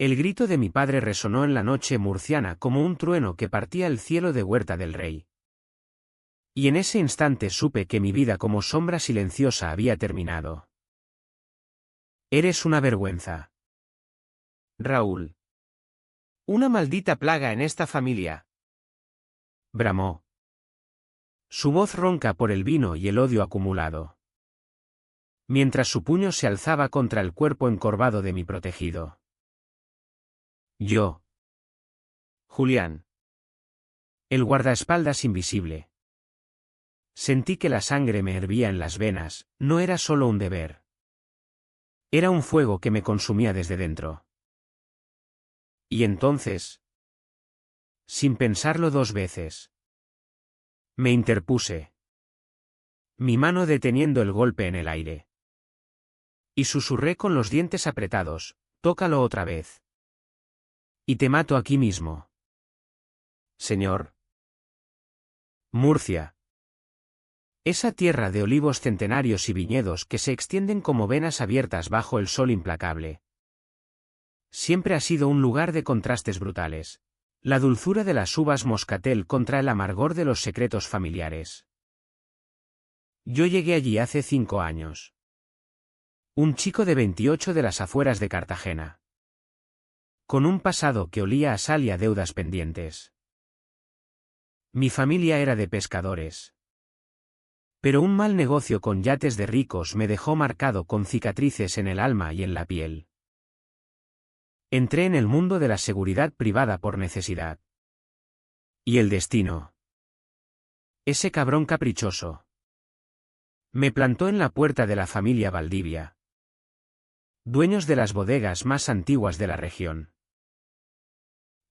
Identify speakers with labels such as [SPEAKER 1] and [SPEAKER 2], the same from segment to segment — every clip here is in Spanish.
[SPEAKER 1] El grito de mi padre resonó en la noche murciana como un trueno que partía el cielo de Huerta del Rey. Y en ese instante supe que mi vida como sombra silenciosa había terminado. Eres una vergüenza, Raúl. Una maldita plaga en esta familia. Bramó. Su voz ronca por el vino y el odio acumulado. Mientras su puño se alzaba contra el cuerpo encorvado de mi protegido. Yo. Julián. El guardaespaldas invisible. Sentí que la sangre me hervía en las venas, no era solo un deber. Era un fuego que me consumía desde dentro. Y entonces, sin pensarlo dos veces, me interpuse. Mi mano deteniendo el golpe en el aire. Y susurré con los dientes apretados, tócalo otra vez. Y te mato aquí mismo. Señor. Murcia. Esa tierra de olivos centenarios y viñedos que se extienden como venas abiertas bajo el sol implacable. Siempre ha sido un lugar de contrastes brutales. La dulzura de las uvas moscatel contra el amargor de los secretos familiares. Yo llegué allí hace 5 años. Un chico de 28 de las afueras de Cartagena. Con un pasado que olía a sal y a deudas pendientes. Mi familia era de pescadores. Pero un mal negocio con yates de ricos me dejó marcado con cicatrices en el alma y en la piel. Entré en el mundo de la seguridad privada por necesidad. Y el destino. Ese cabrón caprichoso. Me plantó en la puerta de la familia Valdivia. Dueños de las bodegas más antiguas de la región.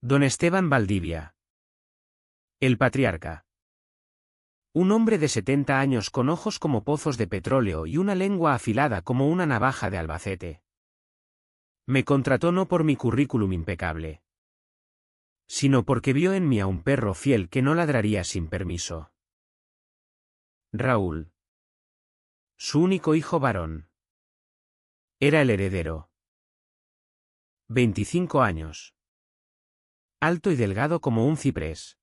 [SPEAKER 1] Don Esteban Valdivia. El patriarca. Un hombre de 70 años con ojos como pozos de petróleo y una lengua afilada como una navaja de Albacete. Me contrató no por mi currículum impecable, sino porque vio en mí a un perro fiel que no ladraría sin permiso. Raúl. Su único hijo varón. Era el heredero. 25 años. Alto y delgado como un ciprés.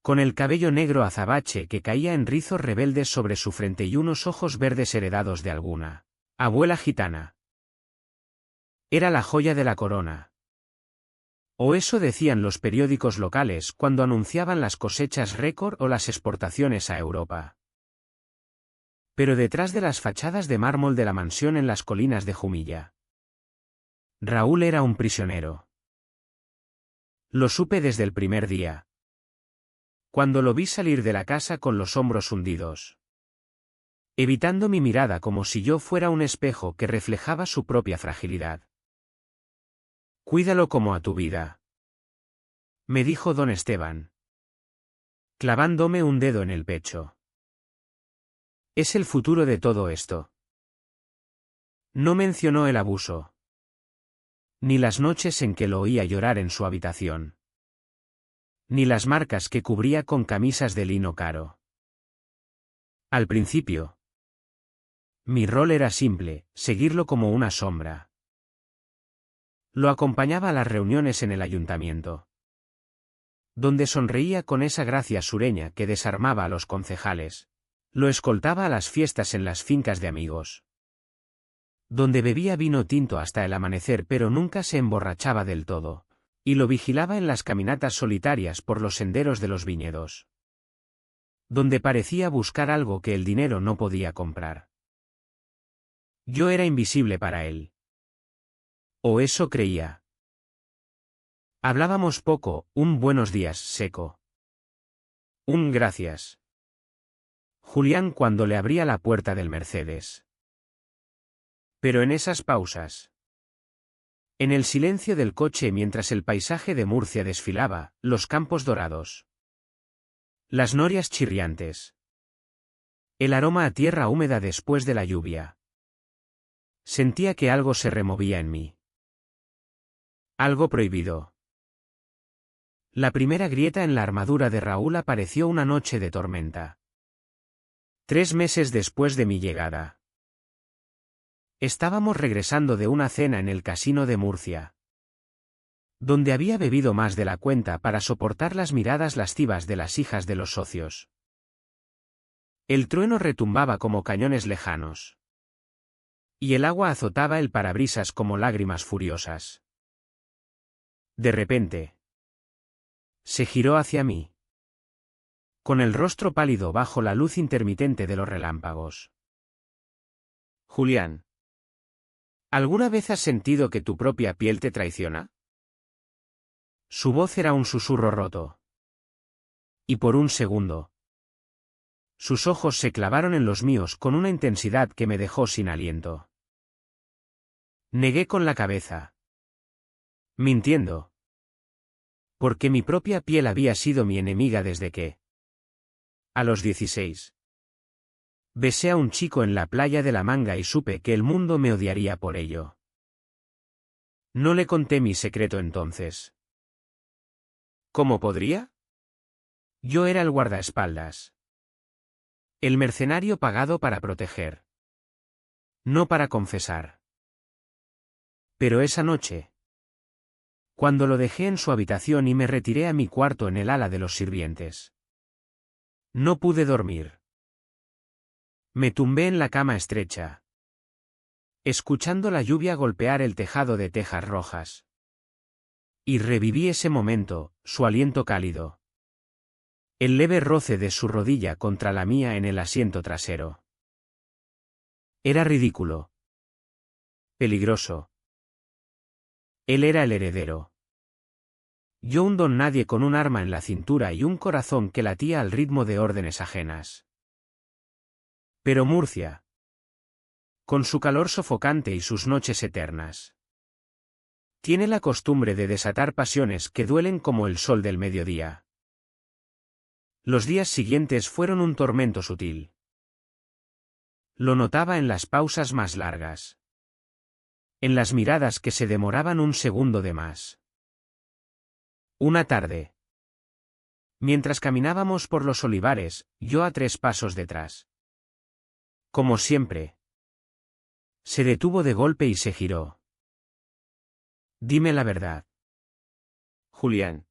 [SPEAKER 1] Con el cabello negro azabache que caía en rizos rebeldes sobre su frente y unos ojos verdes heredados de alguna abuela gitana. Era la joya de la corona. O eso decían los periódicos locales cuando anunciaban las cosechas récord o las exportaciones a Europa. Pero detrás de las fachadas de mármol de la mansión en las colinas de Jumilla, Raúl era un prisionero. Lo supe desde el primer día. Cuando lo vi salir de la casa con los hombros hundidos. Evitando mi mirada como si yo fuera un espejo que reflejaba su propia fragilidad. Cuídalo como a tu vida. Me dijo don Esteban. Clavándome un dedo en el pecho. Es el futuro de todo esto. No mencionó el abuso. Ni las noches en que lo oía llorar en su habitación. Ni las marcas que cubría con camisas de lino caro. Al principio. Mi rol era simple, seguirlo como una sombra. Lo acompañaba a las reuniones en el ayuntamiento. Donde sonreía con esa gracia sureña que desarmaba a los concejales. Lo escoltaba a las fiestas en las fincas de amigos. Donde bebía vino tinto hasta el amanecer pero nunca se emborrachaba del todo. Y lo vigilaba en las caminatas solitarias por los senderos de los viñedos. Donde parecía buscar algo que el dinero no podía comprar. Yo era invisible para él. O eso creía. Hablábamos poco, un buenos días seco. Un gracias. Julián cuando le abría la puerta del Mercedes. Pero en esas pausas. En el silencio del coche mientras el paisaje de Murcia desfilaba, los campos dorados. Las norias chirriantes. El aroma a tierra húmeda después de la lluvia. Sentía que algo se removía en mí. Algo prohibido. La primera grieta en la armadura de Raúl apareció una noche de tormenta. 3 meses después de mi llegada. Estábamos regresando de una cena en el casino de Murcia. donde había bebido más de la cuenta para soportar las miradas lascivas de las hijas de los socios. El trueno retumbaba como cañones lejanos. Y el agua azotaba el parabrisas como lágrimas furiosas. De repente, se giró hacia mí, con el rostro pálido bajo la luz intermitente de los relámpagos. Julián, ¿alguna vez has sentido que tu propia piel te traiciona? Su voz era un susurro roto. Y por un segundo, sus ojos se clavaron en los míos con una intensidad que me dejó sin aliento. Negué con la cabeza, mintiendo, porque mi propia piel había sido mi enemiga desde que, a los 16, besé a un chico en la playa de la Manga y supe que el mundo me odiaría por ello. No le conté mi secreto entonces. ¿Cómo podría? Yo era el guardaespaldas. El mercenario pagado para proteger. No para confesar. Pero esa noche, cuando lo dejé en su habitación y me retiré a mi cuarto en el ala de los sirvientes, no pude dormir. Me tumbé en la cama estrecha, escuchando la lluvia golpear el tejado de tejas rojas. Y reviví ese momento, su aliento cálido. El leve roce de su rodilla contra la mía en el asiento trasero. Era ridículo. Peligroso. Él era el heredero. Yo un don nadie con un arma en la cintura y un corazón que latía al ritmo de órdenes ajenas. Pero Murcia, con su calor sofocante y sus noches eternas, tiene la costumbre de desatar pasiones que duelen como el sol del mediodía. Los días siguientes fueron un tormento sutil. Lo notaba en las pausas más largas. En las miradas que se demoraban un segundo de más. Una tarde, mientras caminábamos por los olivares, yo a 3 pasos detrás. Como siempre, se detuvo de golpe y se giró. Dime la verdad. Julián.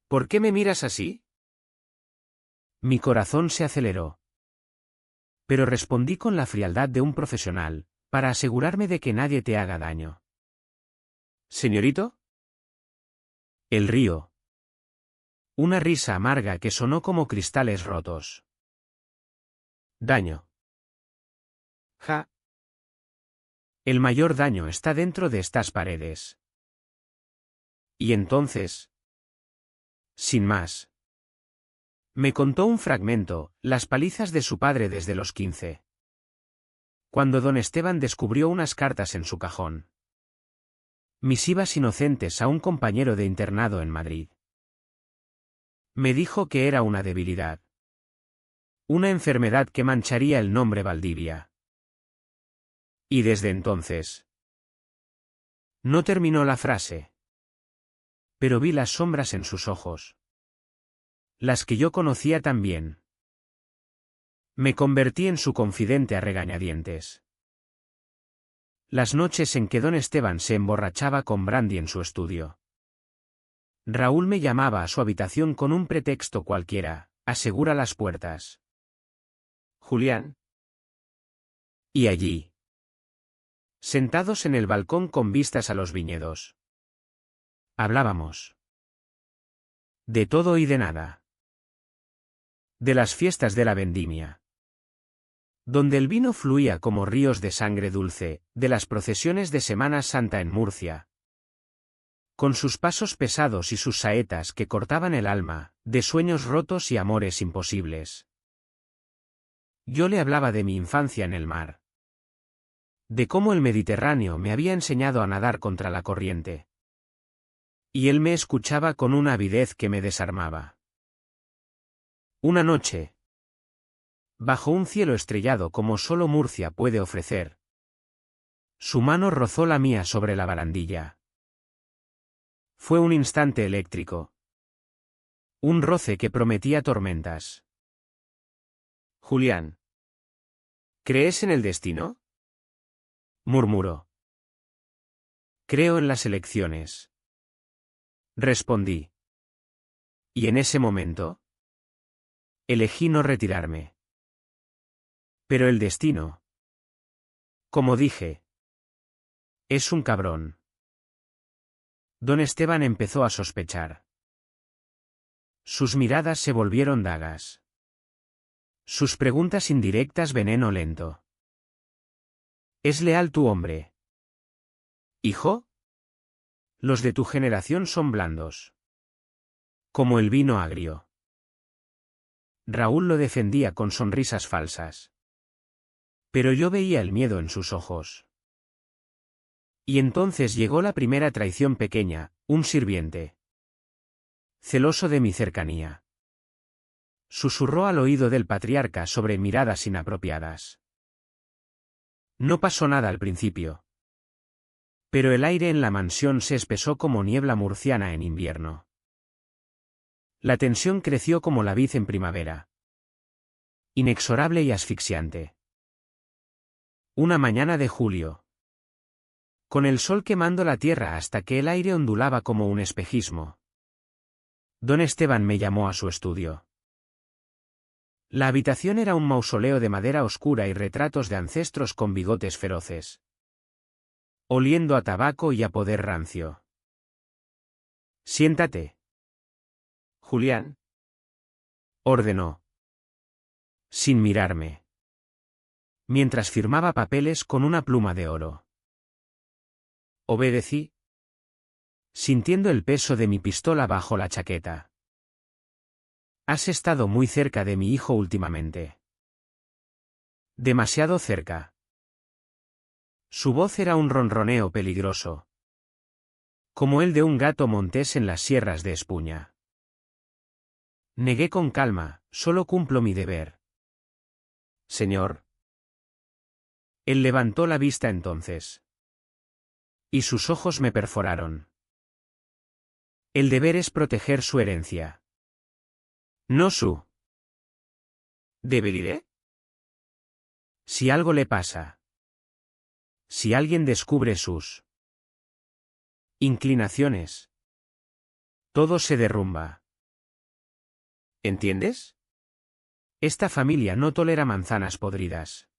[SPEAKER 1] ¿Por qué me miras así? Mi corazón se aceleró. Pero respondí con la frialdad de un profesional, para asegurarme de que nadie te haga daño. ¿Señorito? El río. Una risa amarga que sonó como cristales rotos. Daño. Ja. El mayor daño está dentro de estas paredes. Y entonces, sin más, me contó un fragmento, las palizas de su padre desde los 15. Cuando don Esteban descubrió unas cartas en su cajón. Misivas inocentes a un compañero de internado en Madrid. Me dijo que era una debilidad. Una enfermedad que mancharía el nombre Valdivia. Y desde entonces. No terminó la frase. Pero vi las sombras en sus ojos. Las que yo conocía también. Me convertí en su confidente a regañadientes. Las noches en que don Esteban se emborrachaba con brandy en su estudio. Raúl me llamaba a su habitación con un pretexto cualquiera, asegura las puertas. Julián. Y allí, sentados en el balcón con vistas a los viñedos, hablábamos. De todo y de nada. De las fiestas de la vendimia, donde el vino fluía como ríos de sangre dulce, de las procesiones de Semana Santa en Murcia, con sus pasos pesados y sus saetas que cortaban el alma, de sueños rotos y amores imposibles. Yo le hablaba de mi infancia en el mar. De cómo el Mediterráneo me había enseñado a nadar contra la corriente. Y él me escuchaba con una avidez que me desarmaba. Una noche, bajo un cielo estrellado como solo Murcia puede ofrecer, su mano rozó la mía sobre la barandilla. Fue un instante eléctrico. Un roce que prometía tormentas. Julián. ¿Crees en el destino? Murmuró. Creo en las elecciones. Respondí. Y en ese momento, elegí no retirarme. Pero el destino, como dije, es un cabrón. Don Esteban empezó a sospechar. Sus miradas se volvieron dagas. Sus preguntas indirectas veneno lento. ¿Es leal tu hombre? ¿Hijo? Los de tu generación son blandos. Como el vino agrio. Raúl lo defendía con sonrisas falsas. Pero yo veía el miedo en sus ojos. Y entonces llegó la primera traición pequeña, un sirviente. Celoso de mi cercanía. Susurró al oído del patriarca sobre miradas inapropiadas. No pasó nada al principio. Pero el aire en la mansión se espesó como niebla murciana en invierno. La tensión creció como la vid en primavera. Inexorable y asfixiante. Una mañana de julio. Con el sol quemando la tierra hasta que el aire ondulaba como un espejismo. Don Esteban me llamó a su estudio. La habitación era un mausoleo de madera oscura y retratos de ancestros con bigotes feroces. Oliendo a tabaco y a poder rancio. Siéntate. Julián. Ordenó. Sin mirarme. Mientras firmaba papeles con una pluma de oro. Obedecí. Sintiendo el peso de mi pistola bajo la chaqueta. Has estado muy cerca de mi hijo últimamente. Demasiado cerca. Su voz era un ronroneo peligroso. Como el de un gato montés en las sierras de Espuña. Negué con calma, solo cumplo mi deber. Señor. Él levantó la vista entonces. Y sus ojos me perforaron. El deber es proteger su herencia. No su. ¿Deberiré? Si algo le pasa. Si alguien descubre sus inclinaciones. Todo se derrumba. ¿Entiendes? Esta familia no tolera manzanas podridas.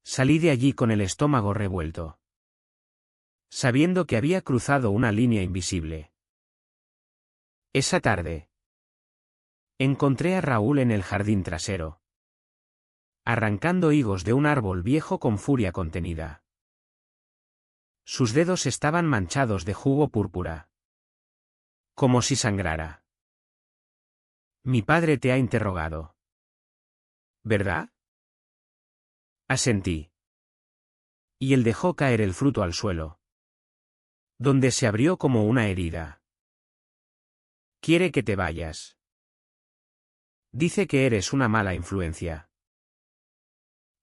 [SPEAKER 1] Salí de allí con el estómago revuelto. Sabiendo que había cruzado una línea invisible. Esa tarde. Encontré a Raúl en el jardín trasero. Arrancando higos de un árbol viejo con furia contenida. Sus dedos estaban manchados de jugo púrpura. Como si sangrara. Mi padre te ha interrogado. ¿Verdad? Asentí. Y él dejó caer el fruto al suelo. Donde se abrió como una herida. Quiere que te vayas. Dice que eres una mala influencia.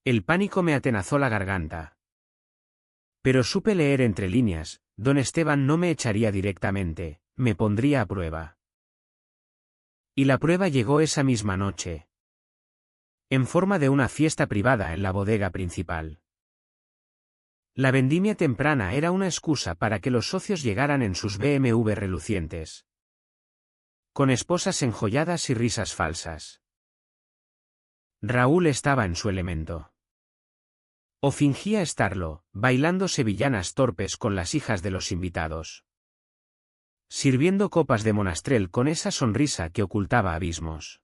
[SPEAKER 1] El pánico me atenazó la garganta. Pero supe leer entre líneas, don Esteban no me echaría directamente, me pondría a prueba. Y la prueba llegó esa misma noche. En forma de una fiesta privada en la bodega principal. La vendimia temprana era una excusa para que los socios llegaran en sus BMW relucientes. Con esposas enjolladas y risas falsas. Raúl estaba en su elemento. O fingía estarlo, bailando sevillanas torpes con las hijas de los invitados. Sirviendo copas de monastrel con esa sonrisa que ocultaba abismos.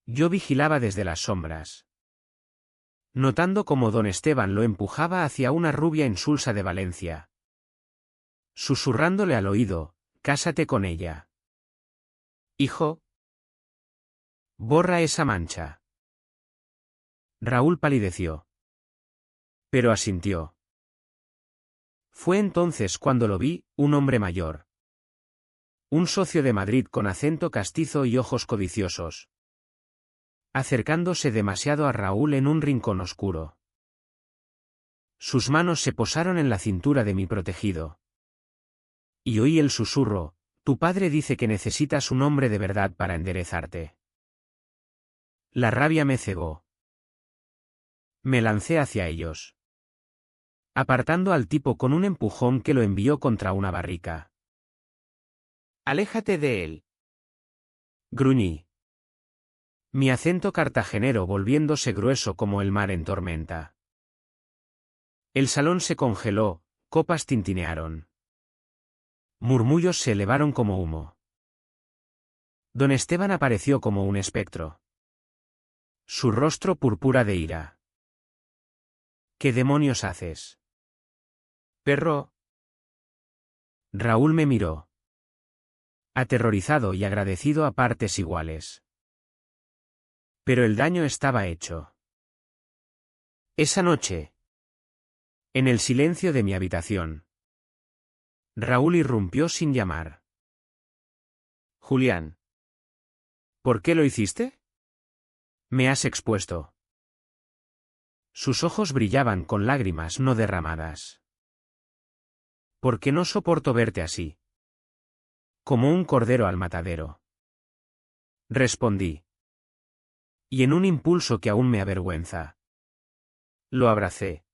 [SPEAKER 1] Yo vigilaba desde las sombras. Notando cómo don Esteban lo empujaba hacia una rubia insulsa de Valencia. Susurrándole al oído, cásate con ella. Hijo. Borra esa mancha. Raúl palideció. Pero asintió. Fue entonces cuando lo vi, un hombre mayor. Un socio de Madrid con acento castizo y ojos codiciosos. Acercándose demasiado a Raúl en un rincón oscuro. Sus manos se posaron en la cintura de mi protegido. Y oí el susurro, tu padre dice que necesitas un hombre de verdad para enderezarte. La rabia me cegó. Me lancé hacia ellos. Apartando al tipo con un empujón que lo envió contra una barrica. Aléjate de él. Gruñí. Mi acento cartagenero volviéndose grueso como el mar en tormenta. El salón se congeló, copas tintinearon. Murmullos se elevaron como humo. Don Esteban apareció como un espectro. Su rostro púrpura de ira. ¿Qué demonios haces? Perro. Raúl me miró. Aterrorizado y agradecido a partes iguales. Pero el daño estaba hecho. Esa noche, en el silencio de mi habitación, Raúl irrumpió sin llamar. Julián. ¿Por qué lo hiciste? Me has expuesto. Sus ojos brillaban con lágrimas no derramadas. Porque no soporto verte así. Como un cordero al matadero. Respondí. Y en un impulso que aún me avergüenza. Lo abracé.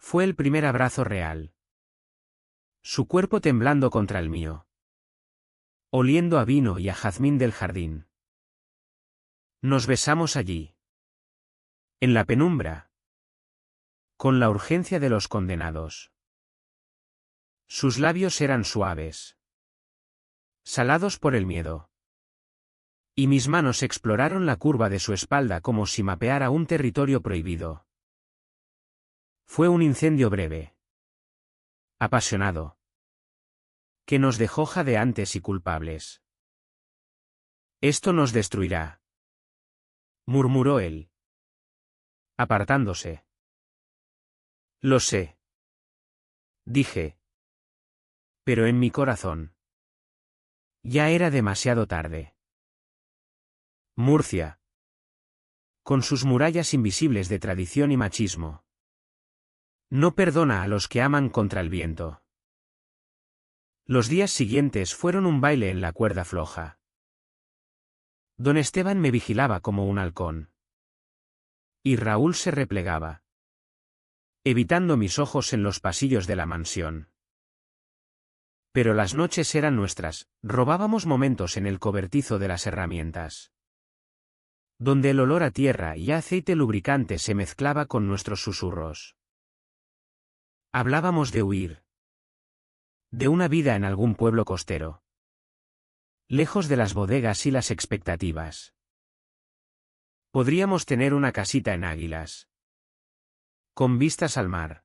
[SPEAKER 1] Fue el primer abrazo real. Su cuerpo temblando contra el mío. Oliendo a vino y a jazmín del jardín. Nos besamos allí. En la penumbra. Con la urgencia de los condenados. Sus labios eran suaves. Salados por el miedo. Y mis manos exploraron la curva de su espalda como si mapeara un territorio prohibido. Fue un incendio breve. Apasionado. Que nos dejó jadeantes y culpables. Esto nos destruirá. Murmuró él. Apartándose. Lo sé. Dije. Pero en mi corazón. Ya era demasiado tarde. Murcia. Con sus murallas invisibles de tradición y machismo. No perdona a los que aman contra el viento. Los días siguientes fueron un baile en la cuerda floja. Don Esteban me vigilaba como un halcón. Y Raúl se replegaba. Evitando mis ojos en los pasillos de la mansión. Pero las noches eran nuestras, robábamos momentos en el cobertizo de las herramientas. Donde el olor a tierra y a aceite lubricante se mezclaba con nuestros susurros. Hablábamos de huir. De una vida en algún pueblo costero. Lejos de las bodegas y las expectativas. Podríamos tener una casita en Águilas. Con vistas al mar.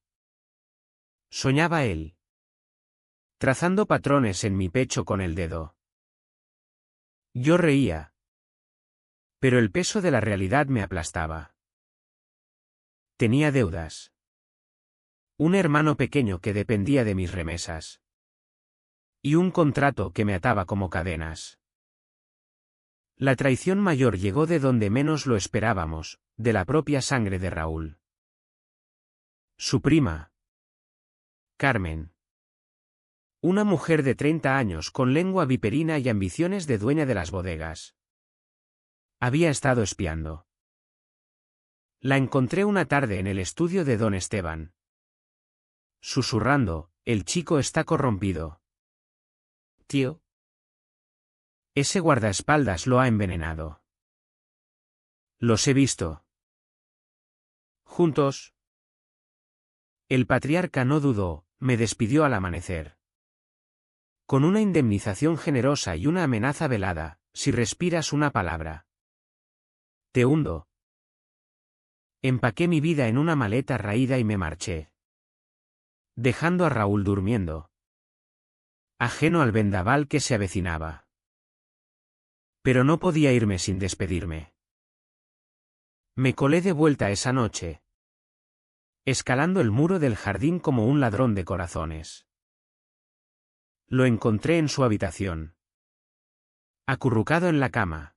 [SPEAKER 1] Soñaba él. Trazando patrones en mi pecho con el dedo. Yo reía. Pero el peso de la realidad me aplastaba. Tenía deudas. Un hermano pequeño que dependía de mis remesas. Y un contrato que me ataba como cadenas. La traición mayor llegó de donde menos lo esperábamos, de la propia sangre de Raúl. Su prima. Carmen. Una mujer de 30 años con lengua viperina y ambiciones de dueña de las bodegas. Había estado espiando. La encontré una tarde en el estudio de don Esteban. Susurrando, el chico está corrompido. Tío. Ese guardaespaldas lo ha envenenado. Los he visto. Juntos. El patriarca no dudó, me despidió al amanecer. Con una indemnización generosa y una amenaza velada, si respiras una palabra. Te hundo. Empaqué mi vida en una maleta raída y me marché. Dejando a Raúl durmiendo. Ajeno al vendaval que se avecinaba. Pero no podía irme sin despedirme. Me colé de vuelta esa noche. Escalando el muro del jardín como un ladrón de corazones. Lo encontré en su habitación. Acurrucado en la cama.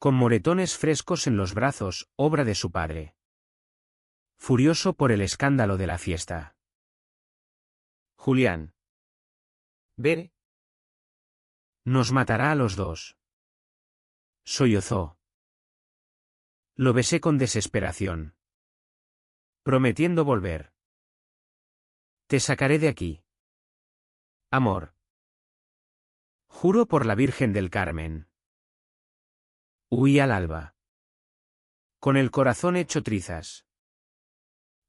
[SPEAKER 1] Con moretones frescos en los brazos, obra de su padre. Furioso por el escándalo de la fiesta. Julián. Ver. Nos matará a los dos. Sollozó. Lo besé con desesperación. Prometiendo volver. Te sacaré de aquí. Amor. Juro por la Virgen del Carmen. Huí al alba. Con el corazón hecho trizas.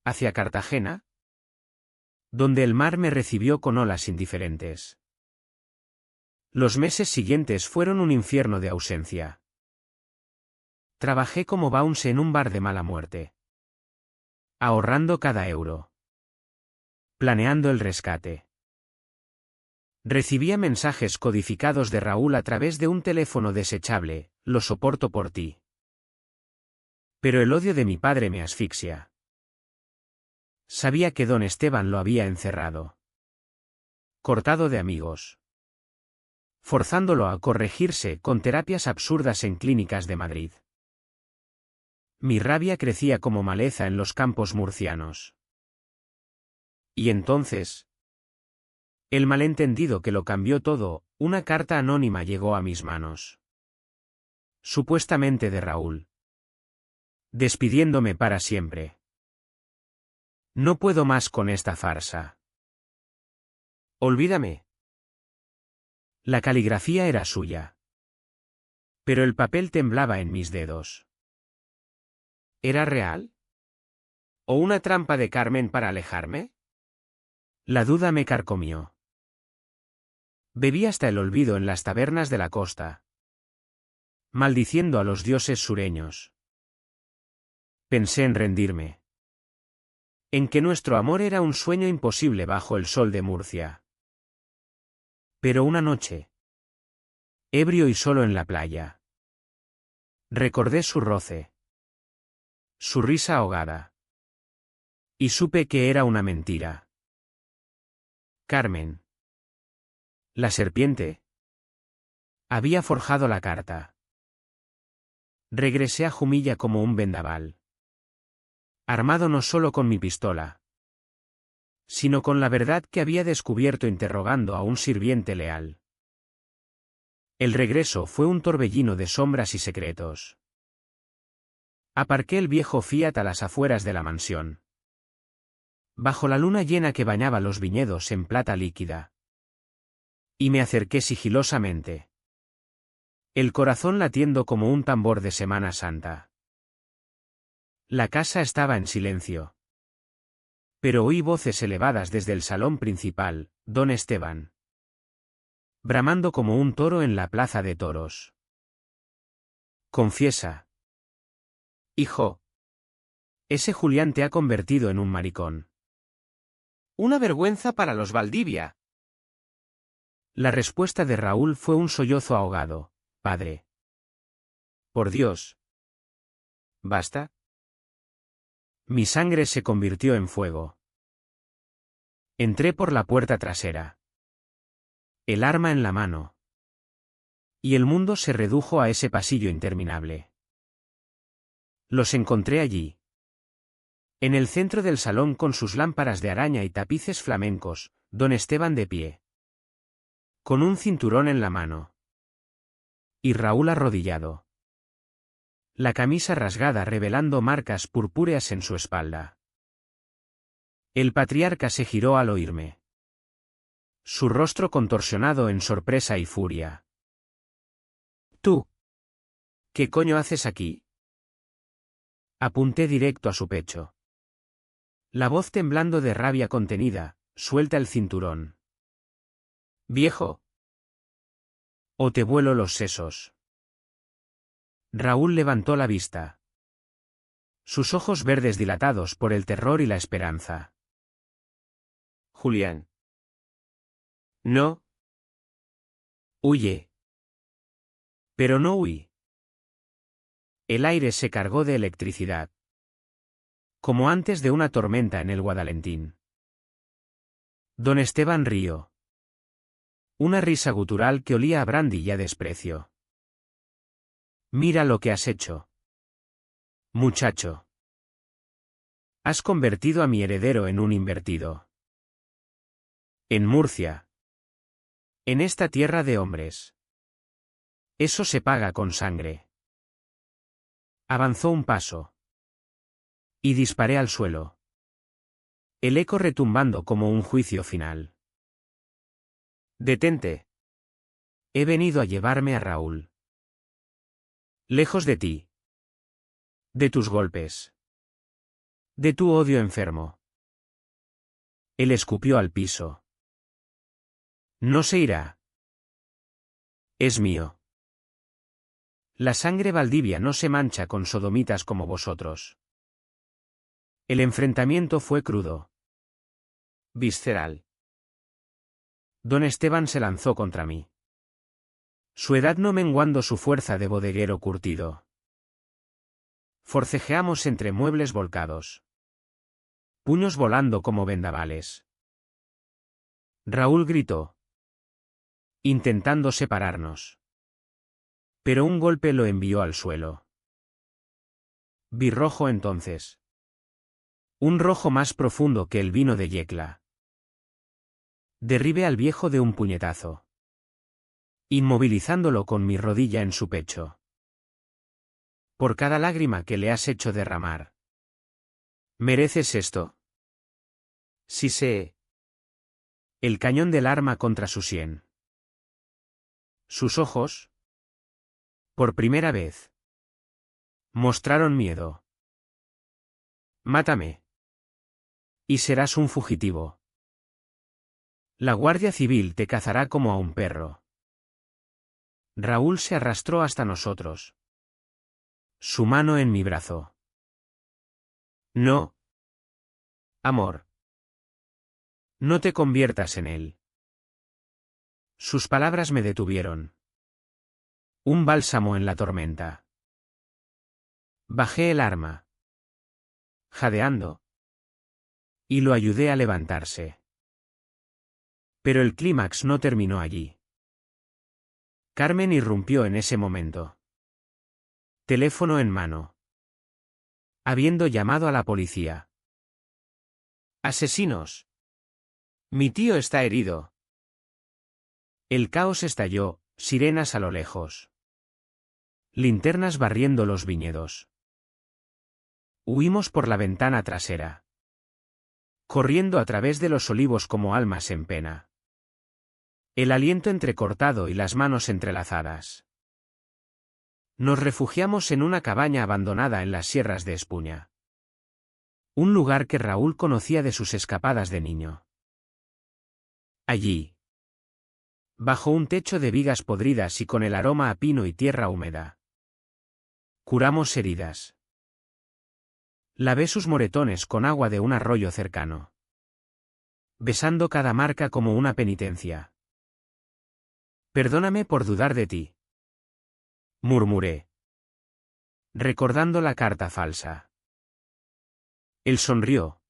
[SPEAKER 1] Hacia Cartagena, donde el mar me recibió con olas indiferentes. Los meses siguientes fueron un infierno de ausencia. Trabajé como bounce en un bar de mala muerte. Ahorrando cada euro. Planeando el rescate. Recibía mensajes codificados de Raúl a través de un teléfono desechable: lo soporto por ti. Pero el odio de mi padre me asfixia. Sabía que don Esteban lo había encerrado. Cortado de amigos. Forzándolo a corregirse con terapias absurdas en clínicas de Madrid. Mi rabia crecía como maleza en los campos murcianos. Y entonces, el malentendido que lo cambió todo, una carta anónima llegó a mis manos. Supuestamente de Raúl. Despidiéndome para siempre. No puedo más con esta farsa. Olvídame. La caligrafía era suya. Pero el papel temblaba en mis dedos. ¿Era real? ¿O una trampa de Carmen para alejarme? La duda me carcomió. Bebí hasta el olvido en las tabernas de la costa, maldiciendo a los dioses sureños. Pensé en rendirme. En que nuestro amor era un sueño imposible bajo el sol de Murcia. Pero una noche, ebrio y solo en la playa, recordé su roce, su risa ahogada. Y supe que era una mentira. Carmen, la serpiente, había forjado la carta. Regresé a Jumilla como un vendaval. Armado no solo con mi pistola, sino con la verdad que había descubierto interrogando a un sirviente leal. El regreso fue un torbellino de sombras y secretos. Aparqué el viejo Fiat a las afueras de la mansión. Bajo la luna llena que bañaba los viñedos en plata líquida. Y me acerqué sigilosamente. El corazón latiendo como un tambor de Semana Santa. La casa estaba en silencio. Pero oí voces elevadas desde el salón principal: don Esteban. Bramando como un toro en la plaza de toros. Confiesa. Hijo. Ese Julián te ha convertido en un maricón. Una vergüenza para los Valdivia. La respuesta de Raúl fue un sollozo ahogado: padre. Por Dios. ¿Basta? Mi sangre se convirtió en fuego. Entré por la puerta trasera. El arma en la mano. Y el mundo se redujo a ese pasillo interminable. Los encontré allí. En el centro del salón con sus lámparas de araña y tapices flamencos, don Esteban de pie. Con un cinturón en la mano. Y Raúl arrodillado. La camisa rasgada revelando marcas purpúreas en su espalda. El patriarca se giró al oírme. Su rostro contorsionado en sorpresa y furia. ¿Tú? ¿Qué coño haces aquí? Apunté directo a su pecho. La voz temblando de rabia contenida: suelta el cinturón. Viejo. O te vuelo los sesos. Raúl levantó la vista. Sus ojos verdes dilatados por el terror y la esperanza. Julián. No. Huye. Pero no huí. El aire se cargó de electricidad. Como antes de una tormenta en el Guadalentín. Don Esteban rió. Una risa gutural que olía a brandy y a desprecio. Mira lo que has hecho. Muchacho. Has convertido a mi heredero en un invertido. En Murcia. En esta tierra de hombres. Eso se paga con sangre. Avanzó un paso. Y disparé al suelo. El eco retumbando como un juicio final. Detente. He venido a llevarme a Raúl. Lejos de ti. De tus golpes. De tu odio enfermo. Él escupió al piso. No se irá. Es mío. La sangre Valdivia no se mancha con sodomitas como vosotros. El enfrentamiento fue crudo. Visceral. Don Esteban se lanzó contra mí. Su edad no menguando su fuerza de bodeguero curtido. Forcejeamos entre muebles volcados. Puños volando como vendavales. Raúl gritó, intentando separarnos. Pero un golpe lo envió al suelo. Vi rojo entonces. Un rojo más profundo que el vino de Yecla. Derribé al viejo de un puñetazo, inmovilizándolo con mi rodilla en su pecho. Por cada lágrima que le has hecho derramar. ¿Mereces esto? Sí sé. El cañón del arma contra su sien. Sus ojos, por primera vez, mostraron miedo. Mátame. Y serás un fugitivo. La Guardia Civil te cazará como a un perro. Raúl se arrastró hasta nosotros. Su mano en mi brazo. No. Amor. No te conviertas en él. Sus palabras me detuvieron. Un bálsamo en la tormenta. Bajé el arma. Jadeando. Y lo ayudé a levantarse. Pero el clímax no terminó allí. Carmen irrumpió en ese momento. Teléfono en mano. Habiendo llamado a la policía. ¡Asesinos! Mi tío está herido. El caos estalló, sirenas a lo lejos. Linternas barriendo los viñedos. Huimos por la ventana trasera. Corriendo a través de los olivos como almas en pena. El aliento entrecortado y las manos entrelazadas. Nos refugiamos en una cabaña abandonada en las sierras de Espuña. Un lugar que Raúl conocía de sus escapadas de niño. Allí. Bajo un techo de vigas podridas y con el aroma a pino y tierra húmeda. Curamos heridas. Lavé sus moretones con agua de un arroyo cercano. Besando cada marca como una penitencia. Perdóname por dudar de ti. Murmuré. Recordando la carta falsa. Él sonrió.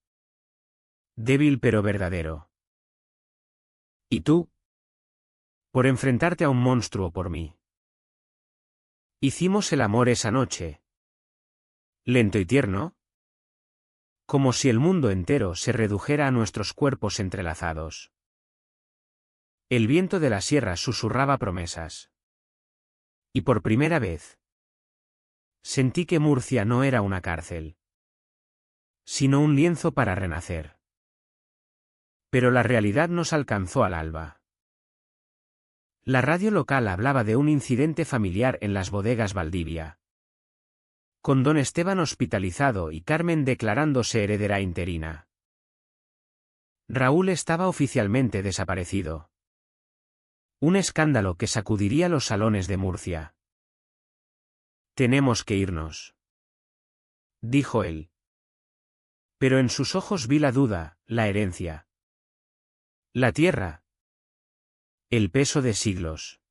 [SPEAKER 1] Débil pero verdadero. ¿Y tú? Por enfrentarte a un monstruo por mí. Hicimos el amor esa noche. Lento y tierno. Como si el mundo entero se redujera a nuestros cuerpos entrelazados. El viento de la sierra susurraba promesas. Y por primera vez, sentí que Murcia no era una cárcel, sino un lienzo para renacer. Pero la realidad nos alcanzó al alba. La radio local hablaba de un incidente familiar en las bodegas Valdivia. Con don Esteban hospitalizado y Carmen declarándose heredera interina. Raúl estaba oficialmente desaparecido. Un escándalo que sacudiría los salones de Murcia. Tenemos que irnos, dijo él. Pero en sus ojos vi la duda, la herencia. La tierra. El peso de siglos.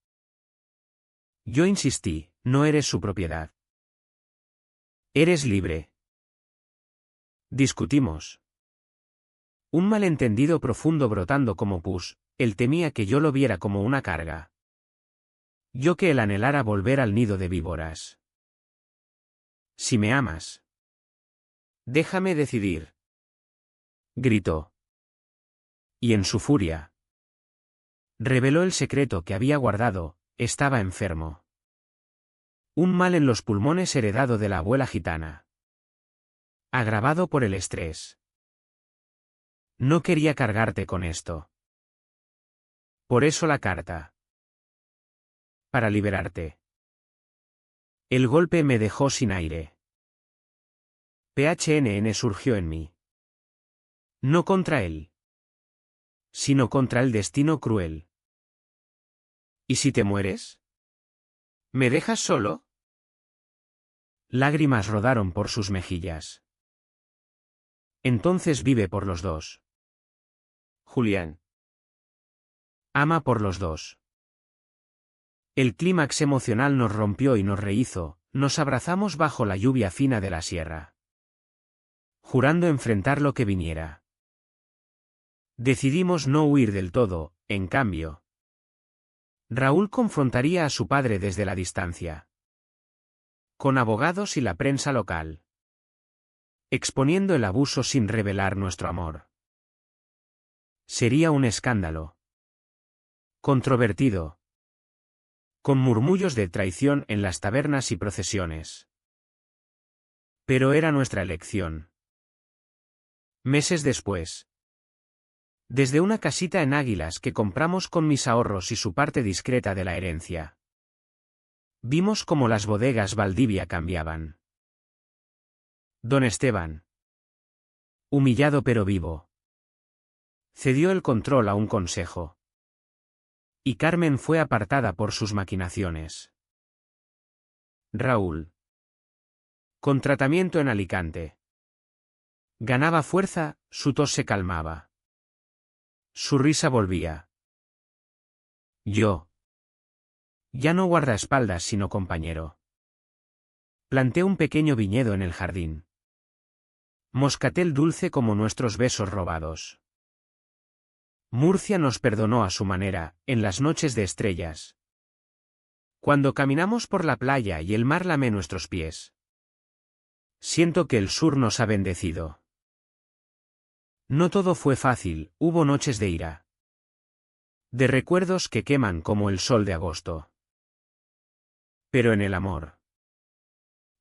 [SPEAKER 1] Yo insistí, no eres su propiedad. Eres libre. Discutimos. Un malentendido profundo brotando como pus, él temía que yo lo viera como una carga. Yo que él anhelara volver al nido de víboras. Si me amas. Déjame decidir. Gritó. Y en su furia. Reveló el secreto que había guardado, estaba enfermo. Un mal en los pulmones heredado de la abuela gitana. Agravado por el estrés. No quería cargarte con esto. Por eso la carta. para liberarte. El golpe me dejó sin aire. PHNN surgió en mí. No contra él, sino contra el destino cruel. ¿Y si te mueres? ¿Me dejas solo? Lágrimas rodaron por sus mejillas. Entonces vive por los dos. Julián. Ama por los dos. El clímax emocional nos rompió y nos rehizo, nos abrazamos bajo la lluvia fina de la sierra, jurando enfrentar lo que viniera. Decidimos no huir del todo, en cambio. Raúl confrontaría a su padre desde la distancia, con abogados y la prensa local, exponiendo el abuso sin revelar nuestro amor. Sería un escándalo. Controvertido, con murmullos de traición en las tabernas y procesiones. Pero era nuestra elección. Meses después, desde una casita en Águilas que compramos con mis ahorros y su parte discreta de la herencia, vimos cómo las bodegas Valdivia cambiaban. Don Esteban, humillado pero vivo, cedió el control a un consejo. Y Carmen fue apartada por sus maquinaciones. Raúl, con tratamiento en Alicante, ganaba fuerza, su tos se calmaba. Su risa volvía. Yo. Ya no guardaespaldas sino compañero. Planté un pequeño viñedo en el jardín. Moscatel dulce como nuestros besos robados. Murcia nos perdonó a su manera, en las noches de estrellas. Cuando caminamos por la playa y el mar lame nuestros pies. Siento que el sur nos ha bendecido. No todo fue fácil, hubo noches de ira. De recuerdos que queman como el sol de agosto. Pero en el amor,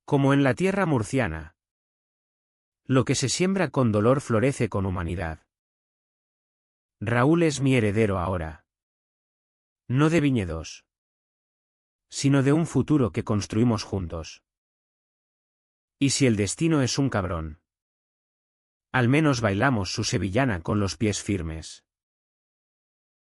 [SPEAKER 1] como en la tierra murciana, lo que se siembra con dolor florece con humanidad. Raúl es mi heredero ahora. No de viñedos, sino de un futuro que construimos juntos. Y si el destino es un cabrón, al menos bailamos su sevillana con los pies firmes.